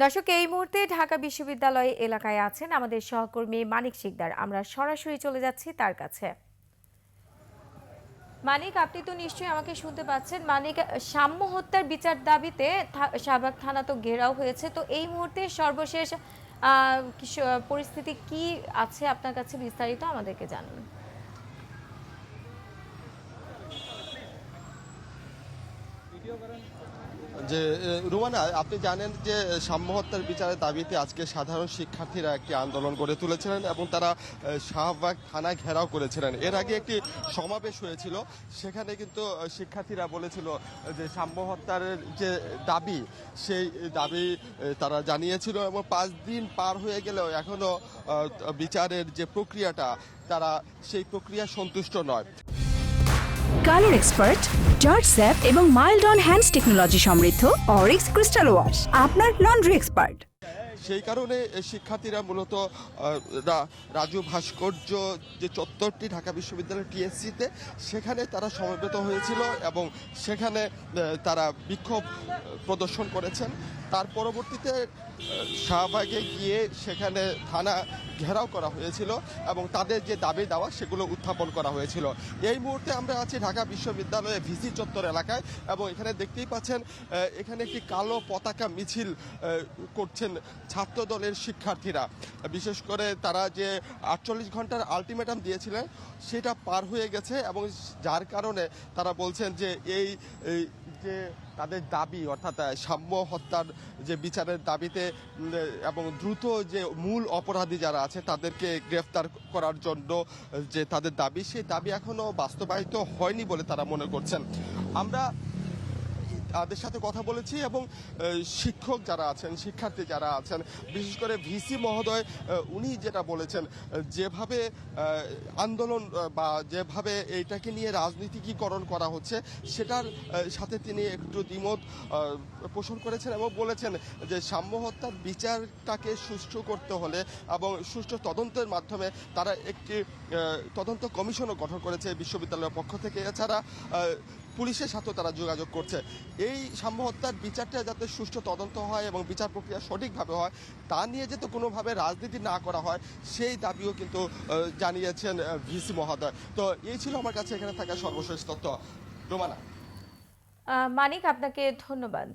দর্শক, এই মুহূর্তে ঢাকা বিশ্ববিদ্যালয় এলাকায় আছেন আমাদের সহকর্মী মানিক শিকদার। আমরা সরাসরি চলে যাচ্ছি তার কাছে। মানিক, আপনি তো নিশ্চয়ই আমাকে শুনতে পাচ্ছেন। মানিক, সাম্য হত্যার বিচার দাবিতে শাহবাগ থানা তো ঘেরাও হয়েছে, তো এই মুহূর্তে সর্বশেষ পরিস্থিতি কি আছে আপনার কাছে, বিস্তারিত আমাদেরকে জানান। যে রুমানা, আপনি জানেন যে সাম্য হত্যার বিচারের দাবিতে আজকে সাধারণ শিক্ষার্থীরা একটি আন্দোলন গড়ে তুলেছিলেন এবং তারা শাহবাগ থানা ঘেরাও করেছিলেন। এর আগে একটি সমাবেশ হয়েছিল, সেখানে কিন্তু শিক্ষার্থীরা বলেছিল যে সাম্য হত্যার যে দাবি, সেই দাবি তারা জানিয়েছিল এবং 5 দিন পার হয়ে গেলেও এখনো বিচারের যে প্রক্রিয়াটা, তারা সেই প্রক্রিয়া সন্তুষ্ট নয়। কালার এক্সপার্ট, জর্জ স্যাপ এবং মাইল্ড অন হ্যান্ডস টেকনোলজি সমৃদ্ধ অরিক্স ক্রিস্টাল ওয়াশ আপনার লন্ড্রি এক্সপার্ট। সেই কারণে শিক্ষার্থীরা মূলত রাজু ভাস্কর্য যে চত্বরটি ঢাকা বিশ্ববিদ্যালয়ের টিএসসিতে, সেখানে তারা সমবেত হয়েছিল এবং সেখানে তারা বিক্ষোভ প্রদর্শন করেছেন। তার পরবর্তীতে শাহবাগে গিয়ে সেখানে থানা ঘেরাও করা হয়েছিল এবং তাদের যে দাবি দেওয়া সেগুলো উত্থাপন করা হয়েছিল। এই মুহূর্তে আমরা আছি ঢাকা বিশ্ববিদ্যালয়ের ভিসি চত্বর এলাকায় এবং এখানে দেখতেই পাচ্ছেন এখানে একটি কালো পতাকা মিছিল করছেন ছাত্র দলের শিক্ষার্থীরা। বিশেষ করে তারা যে 48 ঘন্টার আলটিমেটাম দিয়েছিলেন সেটা পার হয়ে গেছে এবং যার কারণে তারা বলছেন যে এই যে তাদের দাবি, অর্থাৎ সাম্য হত্যার যে বিচারের দাবিতে এবং দ্রুত যে মূল অপরাধী যারা আছে তাদেরকে গ্রেফতার করার জন্য যে তাদের দাবি, সেই দাবি এখনো বাস্তবায়িত হয়নি বলে তারা মনে করছেন। আমরা তাদের সাথে কথা বলেছি এবং শিক্ষক যারা আছেন, শিক্ষার্থী যারা আছেন, বিশেষ করে ভিসি মহোদয়, উনি যেটা বলেছেন, যেভাবে আন্দোলন বা যেভাবে এইটাকে নিয়ে রাজনীতিকীকরণ করা হচ্ছে সেটার সাথে তিনি একটু দ্বিমত পোষণ করেছেন এবং বলেছেন যে সাম্য হত্যার বিচারটাকে সুষ্ঠু করতে হলে এবং সুষ্ঠু তদন্তের মাধ্যমে তারা একটি তদন্ত কমিশনও গঠন করেছে বিশ্ববিদ্যালয়ের পক্ষ থেকে। এছাড়া পুলিশের সাথেও তারা যোগাযোগ করছে। এই সাম্য হত্যার বিচারটা যাতে সুষ্ঠু তদন্ত হয় এবং বিচার প্রক্রিয়া সঠিকভাবে হয়, তা নিয়ে যাতে কোনোভাবে রাজনীতি না করা হয়, সেই দাবিও কিন্তু জানিয়েছেন ভিসি মহোদয়। তো এই ছিল আমার কাছে এখানে থাকা সর্বশেষ তথ্য। রোমানা। মানিক, আপনাকে ধন্যবাদ।